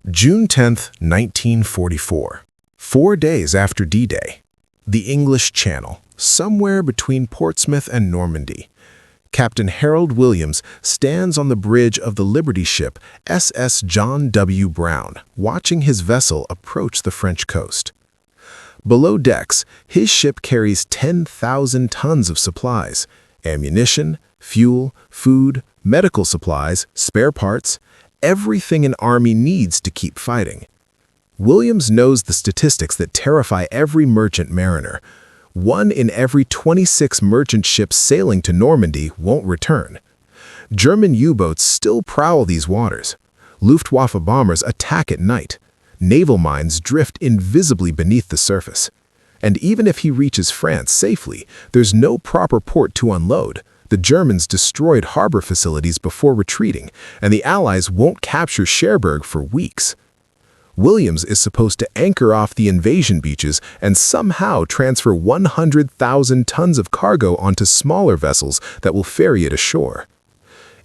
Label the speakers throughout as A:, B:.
A: June 10, 1944. 4 days after D-Day. The English Channel, somewhere between Portsmouth and Normandy. Captain Harold Williams stands on the bridge of the Liberty ship SS John W. Brown, watching his vessel approach the French coast. Below decks, his ship carries 10,000 tons of supplies, ammunition, fuel, food, medical supplies, spare parts, everything an army needs to keep fighting. Williams knows the statistics that terrify every merchant mariner. 1 in every 26 merchant ships sailing to Normandy won't return. German U-boats still prowl these waters. Luftwaffe bombers attack at night. Naval mines drift invisibly beneath the surface. And even if he reaches France safely, there's no proper port to unload. The Germans destroyed harbor facilities before retreating, and the Allies won't capture Cherbourg for weeks. Williams is supposed to anchor off the invasion beaches and somehow transfer 100,000 tons of cargo onto smaller vessels that will ferry it ashore.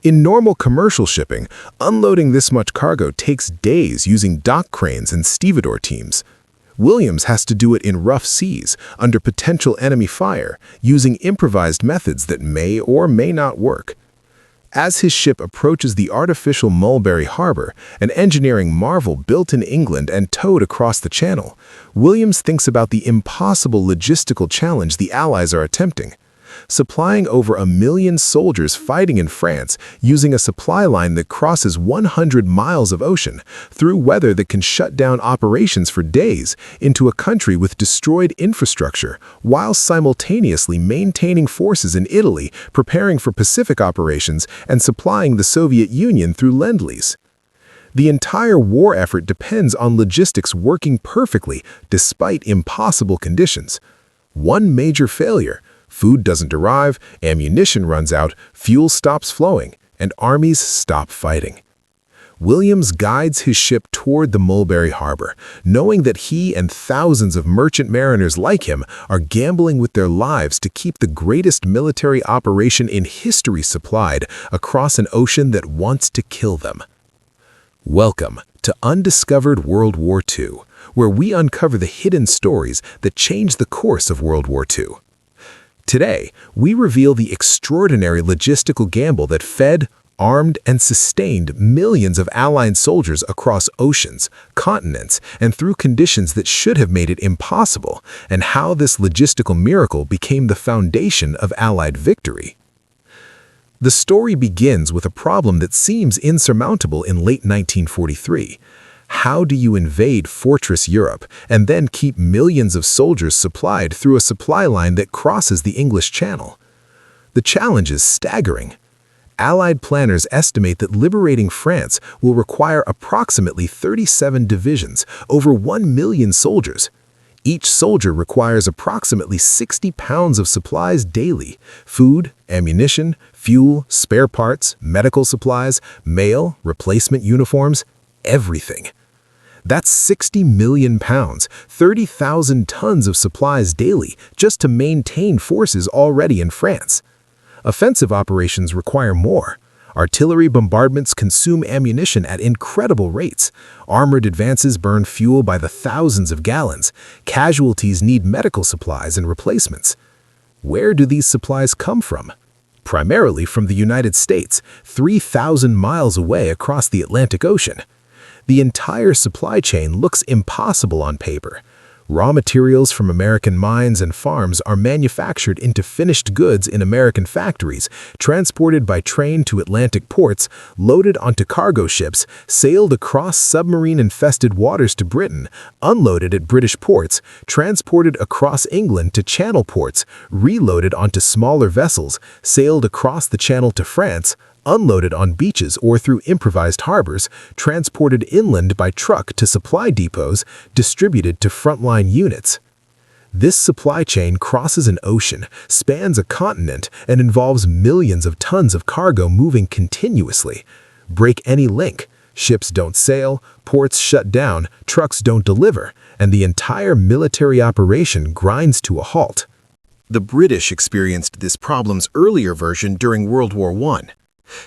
A: In normal commercial shipping, unloading this much cargo takes days using dock cranes and stevedore teams. Williams has to do it in rough seas, under potential enemy fire, using improvised methods that may or may not work. As his ship approaches the artificial Mulberry Harbor, an engineering marvel built in England and towed across the Channel, Williams thinks about the impossible logistical challenge the Allies are attempting. Supplying over 1 million soldiers fighting in France using a supply line that crosses 100 miles of ocean through weather that can shut down operations for days into a country with destroyed infrastructure while simultaneously maintaining forces in Italy, preparing for Pacific operations, and supplying the Soviet Union through Lend-Lease. The entire war effort depends on logistics working perfectly despite impossible conditions. One major failure: food doesn't arrive, ammunition runs out, fuel stops flowing, and armies stop fighting. Williams guides his ship toward the Mulberry Harbor, knowing that he and thousands of merchant mariners like him are gambling with their lives to keep the greatest military operation in history supplied across an ocean that wants to kill them. Welcome to Undiscovered World War II, where we uncover the hidden stories that changed the course of World War II. Today, we reveal the extraordinary logistical gamble that fed, armed, and sustained millions of Allied soldiers across oceans, continents, and through conditions that should have made it impossible, and how this logistical miracle became the foundation of Allied victory. The story begins with a problem that seems insurmountable in late 1943. How do you invade Fortress Europe and then keep millions of soldiers supplied through a supply line that crosses the English Channel? The challenge is staggering. Allied planners estimate that liberating France will require approximately 37 divisions, over 1 million soldiers. Each soldier requires approximately 60 pounds of supplies daily: food, ammunition, fuel, spare parts, medical supplies, mail, replacement uniforms, everything. That's 60 million pounds, 30,000 tons of supplies daily just to maintain forces already in France. Offensive operations require more. Artillery bombardments consume ammunition at incredible rates. Armored advances burn fuel by the thousands of gallons. Casualties need medical supplies and replacements. Where do these supplies come from? Primarily from the United States, 3,000 miles away across the Atlantic Ocean. The entire supply chain looks impossible on paper. Raw materials from American mines and farms are manufactured into finished goods in American factories, transported by train to Atlantic ports, loaded onto cargo ships, sailed across submarine-infested waters to Britain, unloaded at British ports, transported across England to Channel ports, reloaded onto smaller vessels, sailed across the Channel to France, unloaded on beaches or through improvised harbors, transported inland by truck to supply depots, distributed to frontline units. This supply chain crosses an ocean, spans a continent, and involves millions of tons of cargo moving continuously. Break any link, ships don't sail, ports shut down, trucks don't deliver, and the entire military operation grinds to a halt. The British experienced this problem's earlier version during World War I.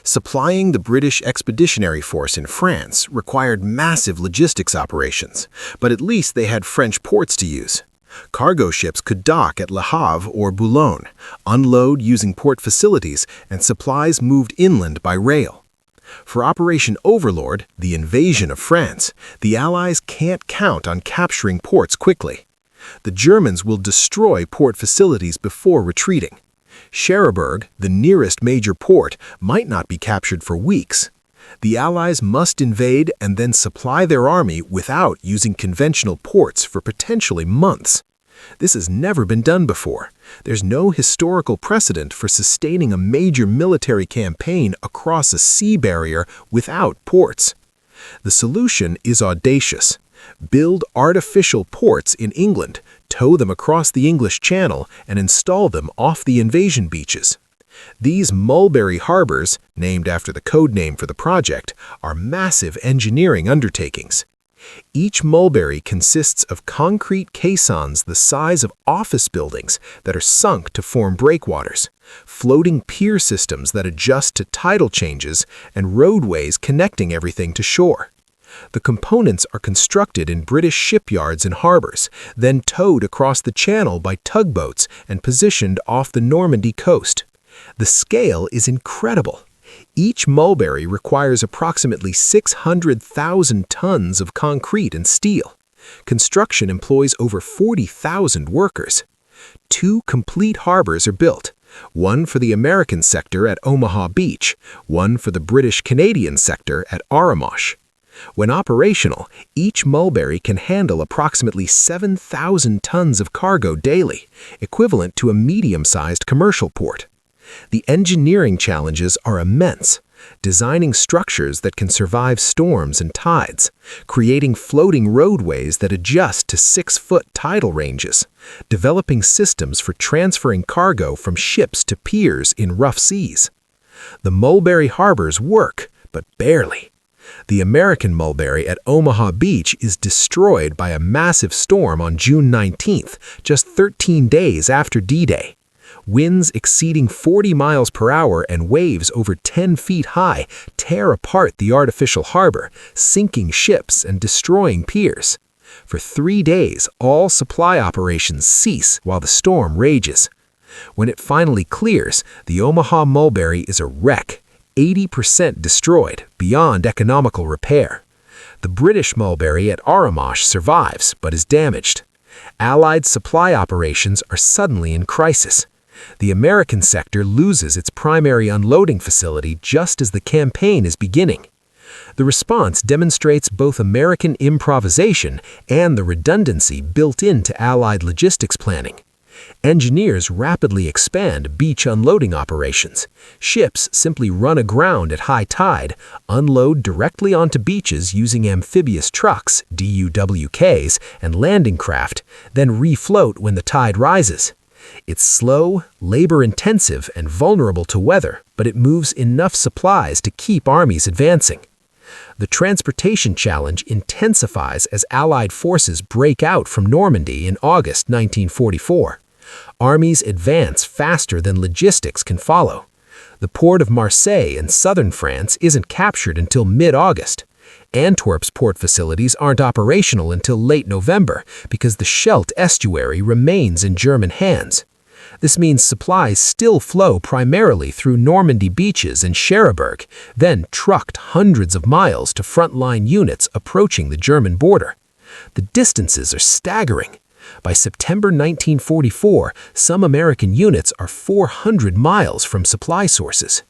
A: Supplying the British Expeditionary Force in France required massive logistics operations, but at least they had French ports to use. Cargo ships could dock at Le Havre or Boulogne, unload using port facilities, and supplies moved inland by rail. For Operation Overlord, the invasion of France, the Allies can't count on capturing ports quickly. The Germans will destroy port facilities before retreating. Cherbourg, the nearest major port, might not be captured for weeks. The Allies must invade and then supply their army without using conventional ports for potentially months. This has never been done before. There's no historical precedent for sustaining a major military campaign across a sea barrier without ports. The solution is audacious. Build artificial ports in England, tow them across the English Channel, and install them off the invasion beaches. These Mulberry harbors, named after the code name for the project, are massive engineering undertakings. Each mulberry consists of concrete caissons the size of office buildings that are sunk to form breakwaters, floating pier systems that adjust to tidal changes, and roadways connecting everything to shore. The components are constructed in British shipyards and harbors, then towed across the channel by tugboats and positioned off the Normandy coast. The scale is incredible. Each mulberry requires approximately 600,000 tons of concrete and steel. Construction employs over 40,000 workers. 2 complete harbors are built, one for the American sector at Omaha Beach, one for the British-Canadian sector at Aramash. When operational, each mulberry can handle approximately 7,000 tons of cargo daily, equivalent to a medium-sized commercial port. The engineering challenges are immense, designing structures that can survive storms and tides, creating floating roadways that adjust to 6-foot tidal ranges, developing systems for transferring cargo from ships to piers in rough seas. The mulberry harbors work, but barely. The American mulberry at Omaha Beach is destroyed by a massive storm on June 19th, just 13 days after D-Day. Winds exceeding 40 miles per hour and waves over 10 feet high tear apart the artificial harbor, sinking ships and destroying piers. For 3 days, all supply operations cease while the storm rages. When it finally clears, the Omaha mulberry is a wreck, 80% destroyed, beyond economical repair. The British mulberry at Aramash survives, but is damaged. Allied supply operations are suddenly in crisis. The American sector loses its primary unloading facility just as the campaign is beginning. The response demonstrates both American improvisation and the redundancy built into Allied logistics planning. Engineers rapidly expand beach unloading operations. Ships simply run aground at high tide, unload directly onto beaches using amphibious trucks, WW2s, and landing craft, then refloat when the tide rises. It's slow, labor-intensive, and vulnerable to weather, but it moves enough supplies to keep armies advancing. The transportation challenge intensifies as Allied forces break out from Normandy in August 1944. Armies advance faster than logistics can follow. The port of Marseille in southern France isn't captured until mid-August. Antwerp's port facilities aren't operational until late November because the Scheldt estuary remains in German hands. This means supplies still flow primarily through Normandy beaches and Cherbourg, then trucked hundreds of miles to frontline units approaching the German border. The distances are staggering. By September 1944, some American units are 400 miles from supply sources.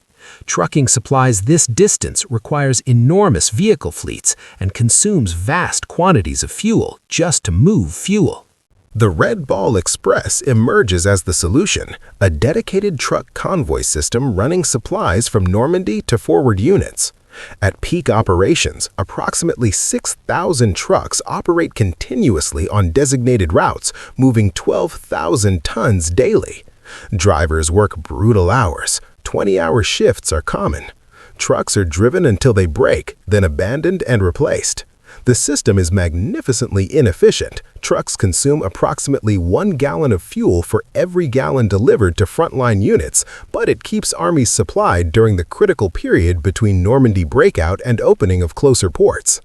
A: Trucking supplies this distance requires enormous vehicle fleets and consumes vast quantities of fuel just to move fuel.
B: The Red Ball Express emerges as the solution, a dedicated truck convoy system running supplies from Normandy to forward units. At peak operations, approximately 6,000 trucks operate continuously on designated routes, moving 12,000 tons daily. Drivers work brutal hours. 20-hour shifts are common. Trucks are driven until they break, then abandoned and replaced. The system is magnificently inefficient. Trucks consume approximately 1 gallon of fuel for every gallon delivered to frontline units, but it keeps armies supplied during the critical period between Normandy breakout and opening of closer ports.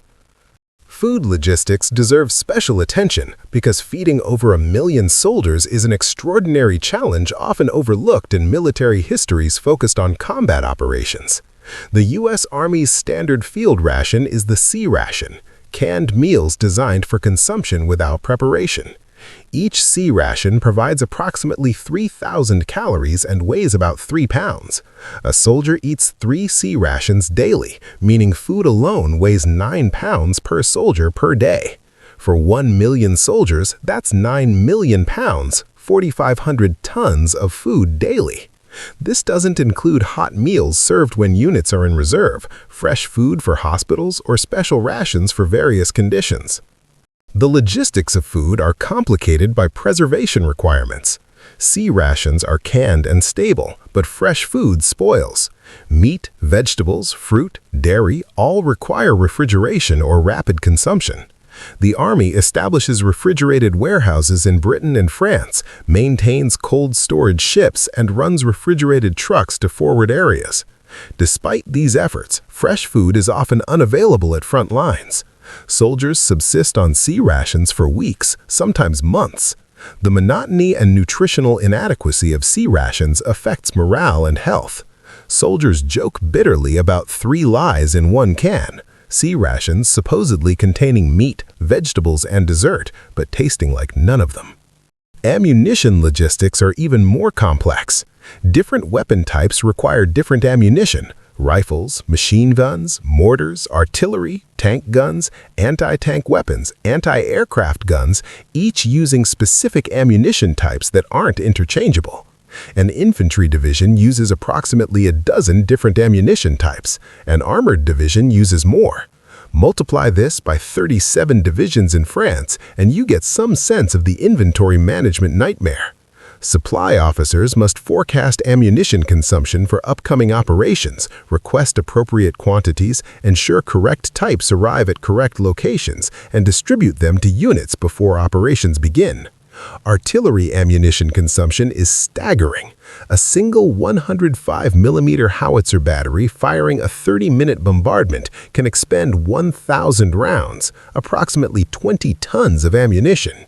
B: Food logistics deserves special attention because feeding over 1 million soldiers is an extraordinary challenge often overlooked in military histories focused on combat operations. The U.S. Army's standard field ration is the C ration, canned meals designed for consumption without preparation. Each C ration provides approximately 3,000 calories and weighs about 3 pounds. A soldier eats 3 C rations daily, meaning food alone weighs 9 pounds per soldier per day. For 1 million soldiers, that's 9 million pounds, 4,500 tons of food daily. This doesn't include hot meals served when units are in reserve, fresh food for hospitals, or special rations for various conditions. The logistics of food are complicated by preservation requirements. C rations are canned and stable, but fresh food spoils. Meat, vegetables, fruit, dairy all require refrigeration or rapid consumption. The Army establishes refrigerated warehouses in Britain and France, maintains cold storage ships, and runs refrigerated trucks to forward areas. Despite these efforts, fresh food is often unavailable at front lines. Soldiers subsist on C rations for weeks, sometimes months. The monotony and nutritional inadequacy of C rations affects morale and health. Soldiers joke bitterly about 3 lies in 1 can. C rations supposedly containing meat, vegetables, and dessert, but tasting like none of them. Ammunition logistics are even more complex. Different weapon types require different ammunition. Rifles, machine guns, mortars, artillery, tank guns, anti-tank weapons, anti-aircraft guns, each using specific ammunition types that aren't interchangeable. An infantry division uses approximately a dozen different ammunition types. An armored division uses more. Multiply this by 37 divisions in France, and you get some sense of the inventory management nightmare. Supply officers must forecast ammunition consumption for upcoming operations, request appropriate quantities, ensure correct types arrive at correct locations, and distribute them to units before operations begin. Artillery ammunition consumption is staggering. A single 105mm howitzer battery firing a 30-minute bombardment can expend 1,000 rounds, approximately 20 tons of ammunition.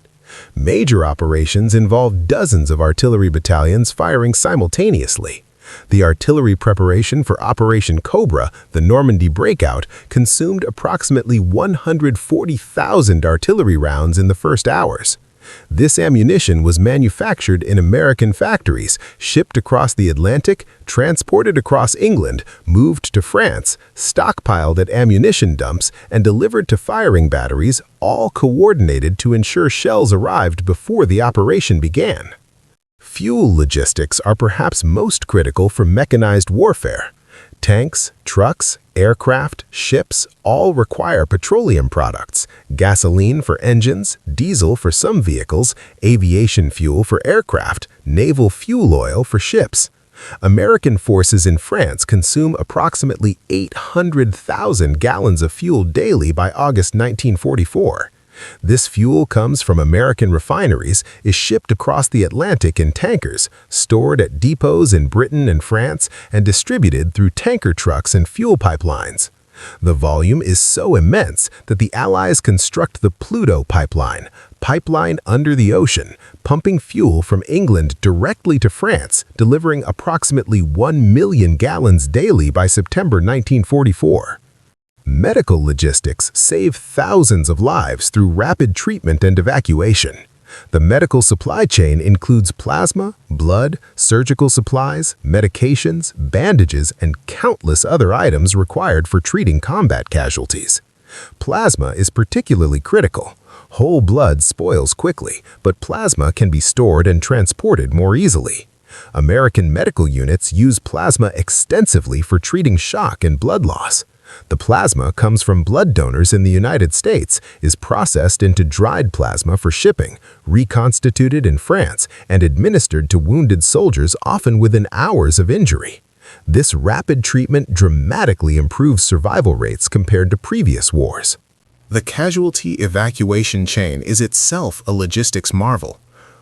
B: Major operations involve dozens of artillery battalions firing simultaneously. The artillery preparation for Operation Cobra, the Normandy breakout, consumed approximately 140,000 artillery rounds in the first hours. This ammunition was manufactured in American factories, shipped across the Atlantic, transported across England, moved to France, stockpiled at ammunition dumps, and delivered to firing batteries, all coordinated to ensure shells arrived before the operation began. Fuel logistics are perhaps most critical for mechanized warfare. Tanks, trucks, aircraft, ships all require petroleum products, gasoline for engines, diesel for some vehicles, aviation fuel for aircraft, naval fuel oil for ships. American forces in France consume approximately 800,000 gallons of fuel daily by August 1944. This fuel comes from American refineries, is shipped across the Atlantic in tankers, stored at depots in Britain and France, and distributed through tanker trucks and fuel pipelines. The volume is so immense that the Allies construct the Pluto pipeline under the ocean, pumping fuel from England directly to France, delivering approximately 1 million gallons daily by September 1944. Medical logistics save thousands of lives through rapid treatment and evacuation. The medical supply chain includes plasma, blood, surgical supplies, medications, bandages, and countless other items required for treating combat casualties. Plasma is particularly critical. Whole blood spoils quickly, but plasma can be stored and transported more easily. American medical units use plasma extensively for treating shock and blood loss. The plasma comes from blood donors in the United States, is processed into dried plasma for shipping, reconstituted in France, and administered to wounded soldiers often within hours of injury. This rapid treatment dramatically improves survival rates compared to previous wars.
A: The casualty evacuation chain is itself a logistics marvel.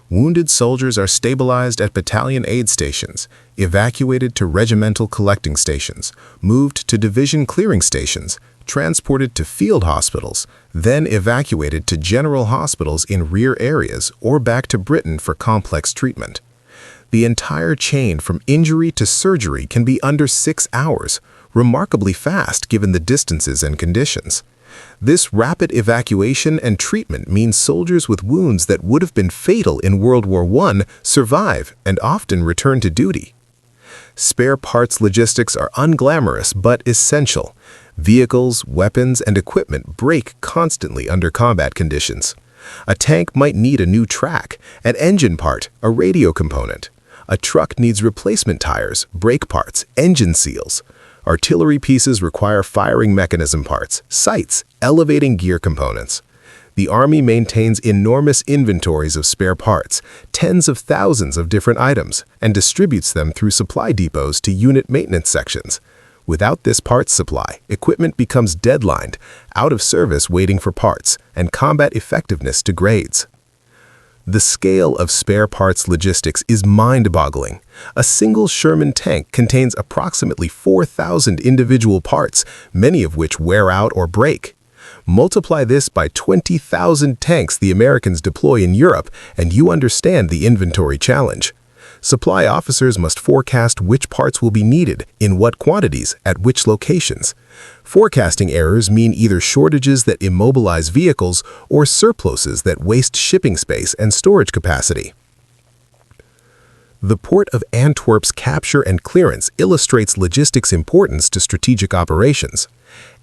A: Wounded soldiers are stabilized at battalion aid stations, evacuated to regimental collecting stations, moved to division clearing stations, transported to field hospitals, then evacuated to general hospitals in rear areas or back to Britain for complex treatment. The entire chain from injury to surgery can be under 6 hours, remarkably fast given the distances and conditions. This rapid evacuation and treatment means soldiers with wounds that would have been fatal in World War I survive and often return to duty. Spare parts logistics are unglamorous but essential. Vehicles, weapons, and equipment break constantly under combat conditions. A tank might need a new track, an engine part, a radio component. A truck needs replacement tires, brake parts, engine seals. Artillery pieces require firing mechanism parts, sights, elevating gear components. The Army maintains enormous inventories of spare parts, tens of thousands of different items, and distributes them through supply depots to unit maintenance sections. Without this parts supply, equipment becomes deadlined, out of service waiting for parts, and combat effectiveness degrades. The scale of spare parts logistics is mind-boggling. A single Sherman tank contains approximately 4,000 individual parts, many of which wear out or break. Multiply this by 20,000 tanks the Americans deploy in Europe, and you understand the inventory challenge. Supply officers must forecast which parts will be needed, in what quantities, at which locations. Forecasting errors mean either shortages that immobilize vehicles or surpluses that waste shipping space and storage capacity. The Port of Antwerp's capture and clearance illustrates logistics' importance to strategic operations.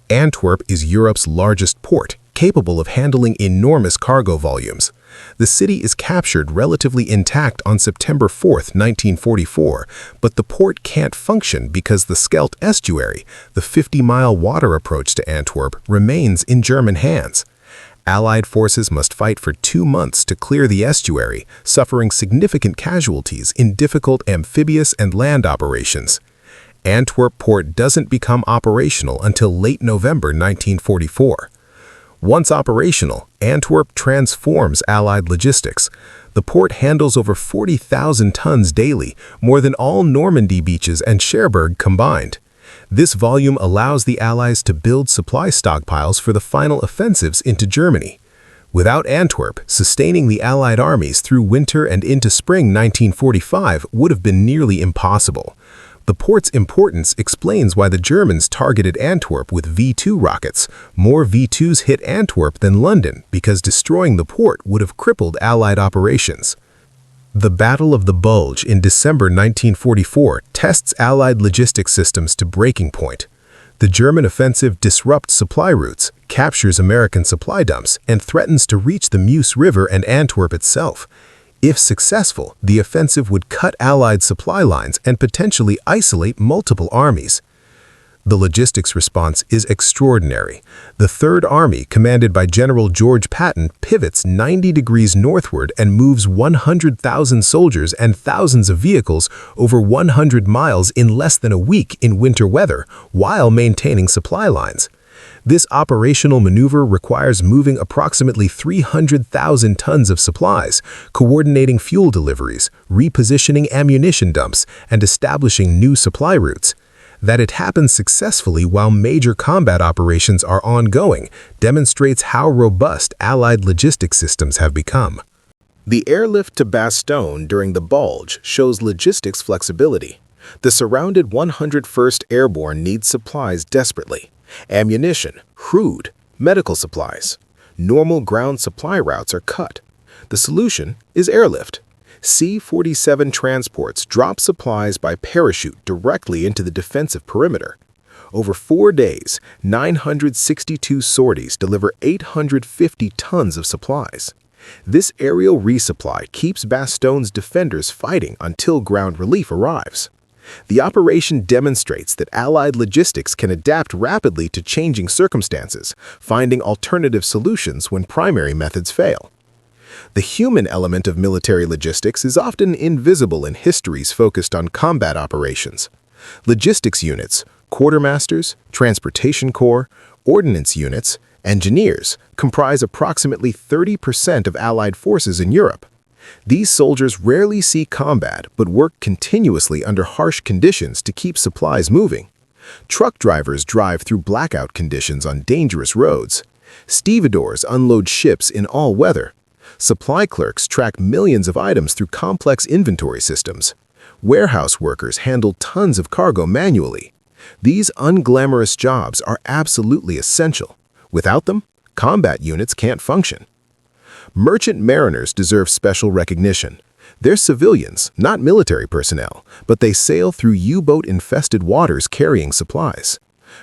A: Antwerp is Europe's largest port, capable of handling enormous cargo volumes. The city is captured relatively intact on September 4, 1944, but the port can't function because the Scheldt estuary, the 50-mile water approach to Antwerp, remains in German hands. Allied forces must fight for 2 months to clear the estuary, suffering significant casualties in difficult amphibious and land operations. Antwerp port doesn't become operational until late November 1944. Once operational, Antwerp transforms Allied logistics. The port handles over 40,000 tons daily, more than all Normandy beaches and Cherbourg combined. This volume allows the Allies to build supply stockpiles for the final offensives into Germany. Without Antwerp, sustaining the Allied armies through winter and into spring 1945 would have been nearly impossible. The port's importance explains why the Germans targeted Antwerp with V-2 rockets. More V-2s hit Antwerp than London because destroying the port would have crippled Allied operations. The Battle of the Bulge in December 1944 tests Allied logistics systems to breaking point. The German offensive disrupts supply routes, captures American supply dumps, and threatens to reach the Meuse River and Antwerp itself. If successful, the offensive would cut Allied supply lines and potentially isolate multiple armies. The logistics response is extraordinary. The Third Army, commanded by General George Patton, pivots 90 degrees northward and moves 100,000 soldiers and thousands of vehicles over 100 miles in less than a week in winter weather, while maintaining supply lines. This operational maneuver requires moving approximately 300,000 tons of supplies, coordinating fuel deliveries, repositioning ammunition dumps, and establishing new supply routes. That it happens successfully while major combat operations are ongoing demonstrates how robust Allied logistics systems have become. The airlift to Bastogne during the Bulge shows logistics flexibility. The surrounded 101st Airborne needs supplies desperately. Ammunition, crude, medical supplies. Normal ground supply routes are cut. The solution is airlift. C-47 transports drop supplies by parachute directly into the defensive perimeter. Over 4 days, 962 sorties deliver 850 tons of supplies. This aerial resupply keeps Bastogne's defenders fighting until ground relief arrives. The operation demonstrates that Allied logistics can adapt rapidly to changing circumstances, finding alternative solutions when primary methods fail. The human element of military logistics is often invisible in histories focused on combat operations. Logistics units, quartermasters, transportation corps, ordnance units,
B: Engineers comprise approximately 30% of Allied forces in Europe. These soldiers rarely see combat but work continuously under harsh conditions to keep supplies moving. Truck drivers drive through blackout conditions on dangerous roads. Stevedores unload ships in all weather. Supply clerks track millions of items through complex inventory systems. Warehouse workers handle tons of cargo manually. These unglamorous jobs are absolutely essential. Without them, combat units can't function. Merchant mariners deserve special recognition. They're civilians, not military personnel, but they sail through U-boat-infested waters carrying supplies.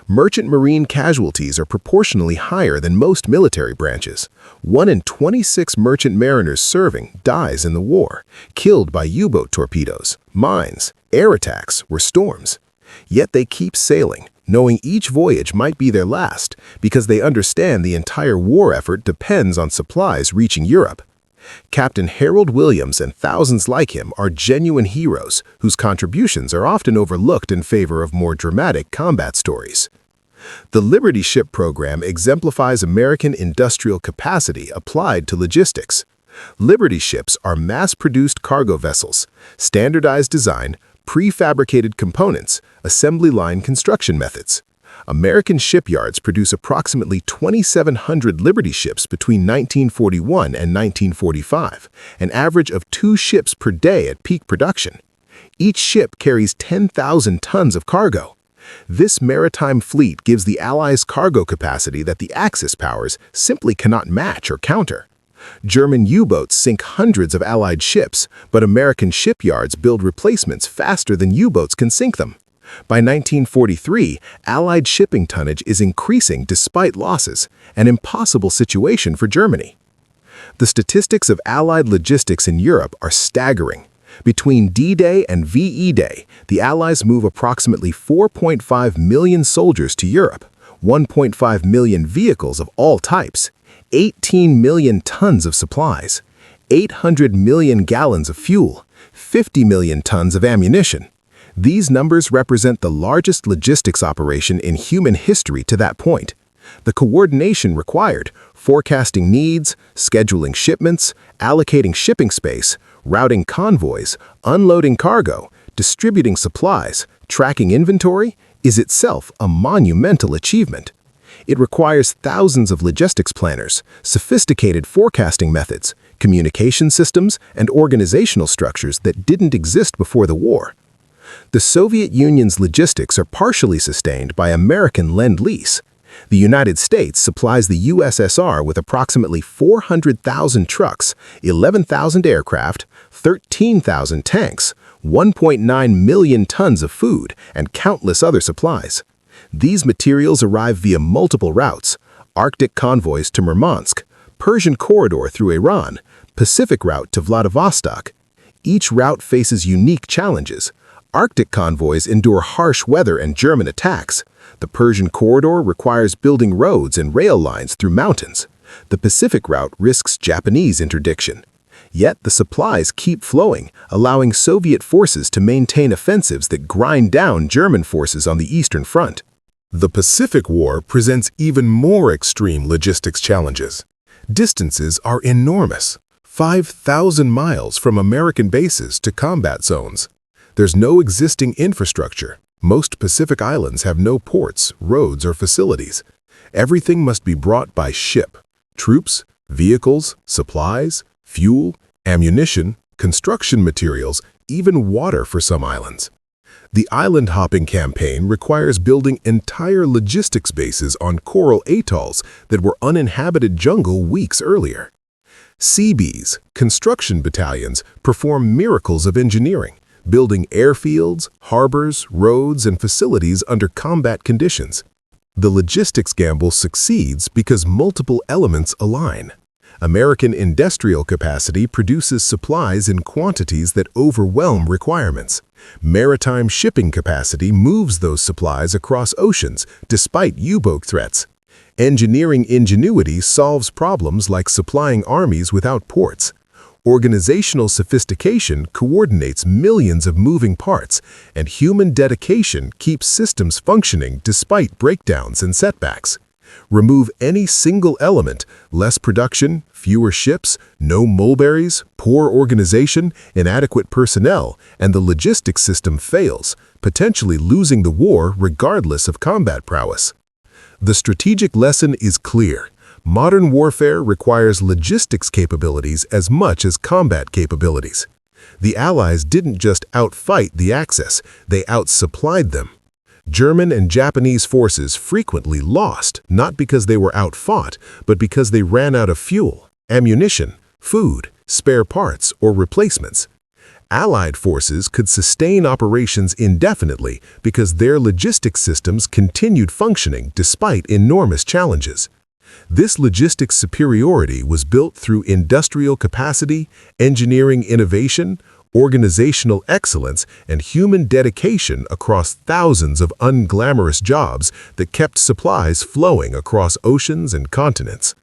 B: Merchant marine casualties are proportionally higher than most military branches. 1 in 26 merchant mariners serving dies in the war, killed by U-boat torpedoes, mines, air attacks, or storms. Yet they keep sailing, knowing each voyage might be their last, because they understand the entire war effort depends on supplies reaching Europe. Captain Harold Williams and thousands like him are genuine heroes whose contributions are often overlooked in favor of more dramatic combat stories. The Liberty Ship program exemplifies American industrial capacity applied to logistics. Liberty ships are mass-produced cargo vessels, standardized design, prefabricated components, assembly line construction methods. American shipyards produce approximately 2,700 Liberty ships between 1941 and 1945, an average of 2 ships per day at peak production. Each ship carries 10,000 tons of cargo. This maritime fleet gives the Allies cargo capacity that the Axis powers simply cannot match or counter. German U-boats sink hundreds of Allied ships, but American shipyards build replacements faster than U-boats can sink them. By 1943, Allied shipping tonnage is increasing despite losses, an impossible situation for Germany. The statistics of Allied logistics in Europe are staggering. Between D-Day and VE Day, the Allies move approximately 4.5 million soldiers to Europe, 1.5 million vehicles of all types, 18 million tons of supplies, 800 million gallons of fuel, 50 million tons of ammunition. These numbers represent the largest logistics operation in human history to that point. The coordination required, forecasting needs, scheduling shipments, allocating shipping space, routing convoys, unloading cargo, distributing supplies, tracking inventory, is itself a monumental achievement. It requires thousands of logistics planners, sophisticated forecasting methods, communication systems, and organizational structures that didn't exist before the war. The Soviet Union's logistics are partially sustained by American Lend-Lease. The United States supplies the USSR with approximately 400,000 trucks, 11,000 aircraft, 13,000 tanks, 1.9 million tons of food, and countless other supplies. These materials arrive via multiple routes: Arctic convoys to Murmansk, Persian corridor through Iran, Pacific route to Vladivostok. Each route faces unique challenges. Arctic convoys endure harsh weather and German attacks. The Persian corridor requires building roads and rail lines through mountains. The Pacific route risks Japanese interdiction. Yet the supplies keep flowing, allowing Soviet forces to maintain offensives that grind down German forces on the Eastern Front. The Pacific War presents even more extreme logistics challenges. Distances are enormous, 5,000 miles from American bases to combat zones. There's no existing infrastructure. Most Pacific islands have no ports, roads, or facilities. Everything must be brought by ship. Troops, vehicles, supplies, fuel, ammunition, construction materials, even water for some islands. The island hopping campaign requires building entire logistics bases on coral atolls that were uninhabited jungle weeks earlier. Seabees, construction battalions, perform miracles of engineering, building airfields, harbors, roads, and facilities under combat conditions. The logistics gamble succeeds because multiple elements align. American industrial capacity produces supplies in quantities that overwhelm requirements. Maritime shipping capacity moves those supplies across oceans despite U-boat threats. Engineering ingenuity solves problems like supplying armies without ports. Organizational sophistication coordinates millions of moving parts, and human dedication keeps systems functioning despite breakdowns and setbacks.
A: Remove any single element, less production, fewer ships, no mulberries, poor organization, inadequate personnel, and the logistics system fails, potentially losing the war regardless of combat prowess. The strategic lesson is clear. Modern warfare requires logistics capabilities as much as combat capabilities. The Allies didn't just outfight the Axis, they outsupplied them. German and Japanese forces frequently lost, not because they were outfought, but because they ran out of fuel, ammunition, food, spare parts, or replacements. Allied forces could sustain operations indefinitely because their logistics systems continued functioning despite enormous challenges. This logistics superiority was built through industrial capacity, engineering innovation, organizational excellence, and human dedication across thousands of unglamorous jobs that kept supplies flowing across oceans and continents.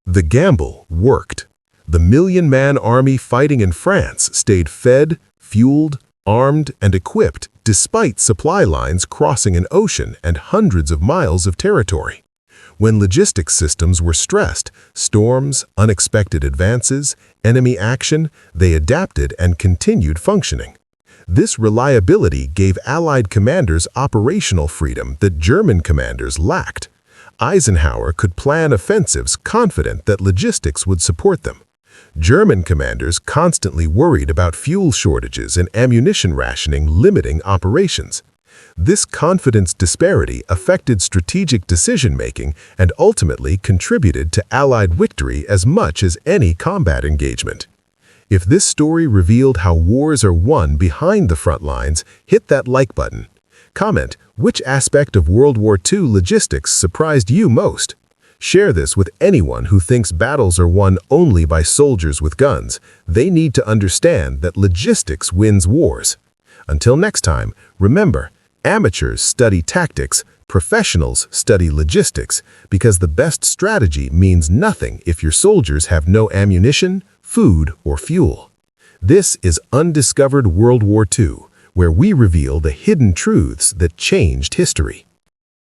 A: The gamble worked. The million-man army fighting in France stayed fed, fueled, armed, and equipped despite supply lines crossing an ocean and hundreds of miles of territory. When logistics systems were stressed, storms, unexpected advances, enemy action, they adapted and continued functioning. This reliability gave Allied commanders operational freedom that German commanders lacked. Eisenhower could plan offensives confident that logistics would support them. German commanders constantly worried about fuel shortages and ammunition rationing limiting operations. This confidence disparity affected strategic decision-making and ultimately contributed to Allied victory as much as any combat engagement. If this story revealed how wars are won behind the front lines, hit that like button. Comment which aspect of World War II logistics surprised you most. Share this with anyone who thinks battles are won only by soldiers with guns. They need to understand that logistics wins wars. Until next time, remember, amateurs study tactics, professionals study logistics, because the best strategy means nothing if your soldiers have no ammunition, food, or fuel. This is Undiscovered World War II, where we reveal the hidden truths that changed history.